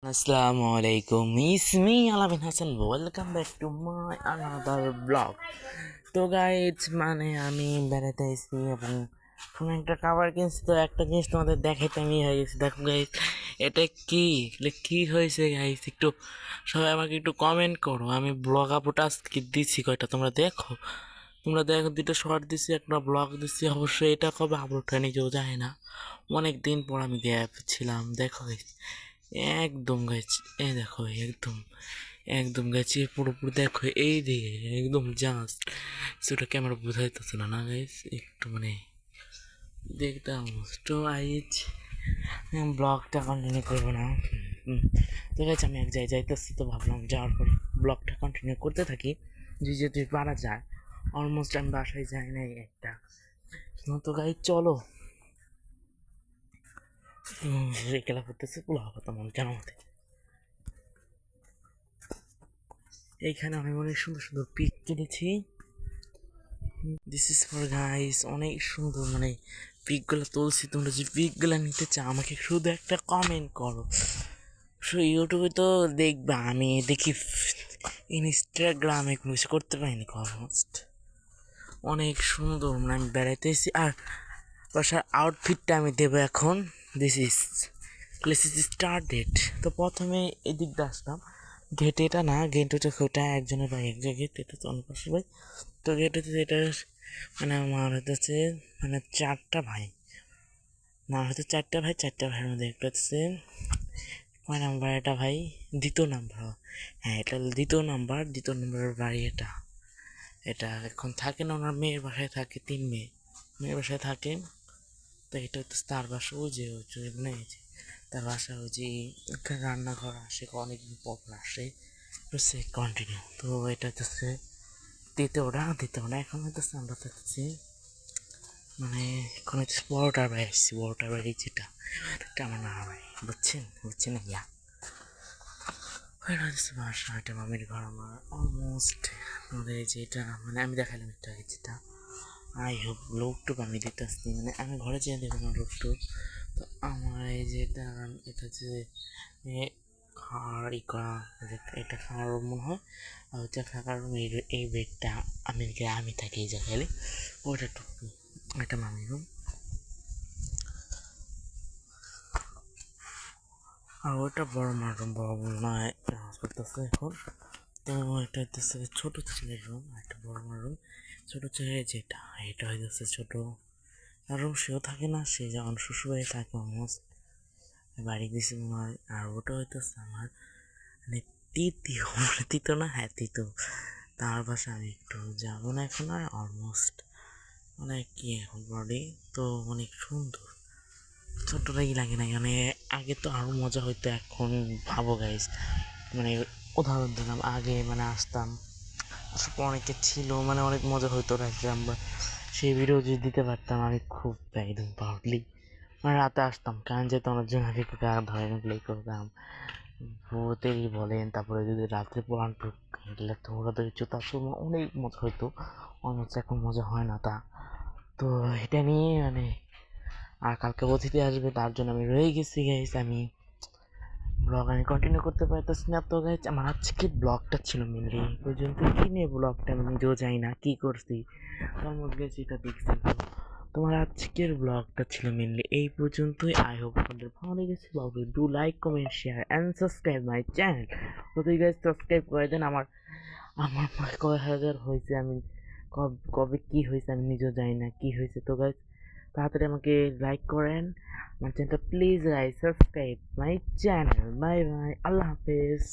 Assalamualaikum, it's me Alavin Hassan. Welcome back to my another vlog. তো guys আমি বেড়াতে এসেছি এবং কোনো একটা খাবার কিনছি, তো একটা জিনিস তোমাদের দেখাইতে আমি হয়ে গেছি। দেখো গাইজ, এটা কি হয়েছে গাইজ, একটু সবাই আমাকে একটু কমেন্ট করো। আমি ব্লগ আপলোড আজকে দিচ্ছি কয়টা, তোমরা দেখো দুটো শর্ট দিচ্ছি, একটা ব্লগ দিচ্ছি। অবশ্যই এটা কবে আপলোড হয় নিজেও যায় না, অনেক দিন পর আমি গ্যাপ ছিলাম। দেখো গাইজ, একদম গাছ, এই দেখো, একদম একদম গাছে পুরোপুরি দেখো, এই দিকে একদম জাস্ট সেটা ক্যামেরা বোঝাইতেছে না গাইস, একটু দেখতাম। তো আইজ ব্লগটা কন্টিনিউ করবো না। তো গেছে আমি এক জায়গায় যাইতেছি, তো ভাবলাম যাওয়ার পরে ব্লগটা কন্টিনিউ করতে থাকি যদি পারা যায়। অলমোস্ট আমি বাসায় যাই নাই একটা। তো গাইজ চলো, খেলা করতেছে পোলা হতো মন জানা মতে। এইখানে আমি অনেক সুন্দর সুন্দর পিক কিনেছি। দিস ইজ ফর গাইস, অনেক সুন্দর পিকগুলো তুলছি। তোমরা যে পিকগুলো নিতে চাও আমাকে শুধু একটা কমেন্ট করো। ইউটিউবে তো দেখবা, আমি দেখি ইনস্টাগ্রামে কোনো কিছু করতে পারিনি অলমোস্ট। অনেক সুন্দর আমি বেড়াইতে এসেছি। আর বাসার আউটফিটটা আমি দেবো এখন। This is started. তো প্রথমে এদিক দিয়ে আসলাম, গেট এটা না, গেট ওটা একজনের ভাই, এক জায়গায় এটা তো অনেক পাশে ভাই। তো গেট হচ্ছে এটা আমার হচ্ছে চারটা ভাই, না হয়তো চারটা ভাইয়ের মধ্যে একটা হচ্ছে কয় নাম্বার, এটা ভাই দ্বিতীয় নাম্বার। হ্যাঁ, এটা দ্বিতীয় নাম্বারের বাড়ি। এটা এটা এখন থাকে না, ওনার মেয়ের বাসায় থাকে, মেয়ের বাসায় থাকে। তো এটা হচ্ছে তার বাসা, ওই যে তার বাসা ওই যে রান্নাঘর আসে, অনেকদিন পর আসে। সে কন্টিনিউ। তো এটা হচ্ছে দ্বিতীয় না, এখন হইতেছে আমরা থাকছি এখন হচ্ছে বড়টার বাড়ি যেটা, এটা আমার না ভাই, বুঝছেন ইয়া। ওইটা হচ্ছে বাসা, এটা মামির ঘর আমার। অলমোস্ট আমাদের এই যে এটা আমি দেখালাম একটু আগে যেটা, আই হোপ লোকটুক আমি দিতেছি, আমি ঘরে যেয়ে দেবো না লোকটুক। তো আমার এই যে এটা হচ্ছে খাওয়ার করা, এটা খাওয়ার রুম মনে হয়। আর হচ্ছে থাকার রুম, এই বেডটা আমি থাকি এই জায়গায়। ওটা টুকু এটা মামির রুম। আর ওটা বড় মার রুম, বড় নয় করতেছে এখন। তো এটা হইতেছে ছোটো ছেলের রুম, একটা বড় মার রুম। ছোটো ছেলে যেটা, এটা হইতেছে ছোটো আর রুম, সেও থাকে না, সে যখন শ্বশুরবাড়ি থাকে অলমোস্ট বাড়ি দিয়েছে মনে হয়। আর ওটা হইতেছে আমার তৃতীয় না, হ্যাঁ তৃতীয়। তার বাসা আমি একটু যাবো না এখন, আর অলমোস্ট কি এখন বডি তো অনেক সুন্দর। ছোট্টটাই লাগে না আগে তো আরও মজা হইতো। এখন ভাবো গাইস, উদাহরণ দিলাম, আগে আসতাম, আসলে অনেকে ছিল, অনেক মজা হইতো রাখতে। আমরা সেই ভিডিও যদি দিতে পারতাম, আমি খুব একদম প্রাউডলি রাতে আসতাম, কারণ যেহেতু আমার জন্য ধরেন প্লে করতাম, ভূতেরই বলেন, তারপরে যদি রাত্রে পড়ান গেলে তো ওরা তো কিছু, তার সময় অনেক মজা হইতো। অলমোস্ট এখন মজা হয় না তা। তো এটা নিয়ে আর কালকে অতিথি আসবে, তার জন্য আমি রয়ে গেছি গাইস। আমি ব্লগ কন্টিনিউ করতে পারতেছি না। তো গাইস, আমার আজকে ব্লগটা ছিল মেনলি পর্যন্ত। কি নিয়ে ব্লগটা আমি নিজেও জানি না কি করছি, অলমোস্ট গেছি এটা দেখছি। তোমার আজকের ব্লগটা ছিল মেনলি এই পর্যন্তই। আই হোপ তোমাদের ভালো লেগেছে। Do like, comment, share and subscribe my channel. তো তুই গাইজ সাবস্ক্রাইব করে দেন। আমার আমার কয় হাজার হয়েছে, আমি কবে কি হয়েছে আমি নিজেও জানি না কি হয়েছে। তো গাইজ তাড়াতাড়ি আমাকে লাইক করেন আমার চ্যানেলটা please. Guys subscribe my channel. Bye bye, আল্লাহ হাফেজ।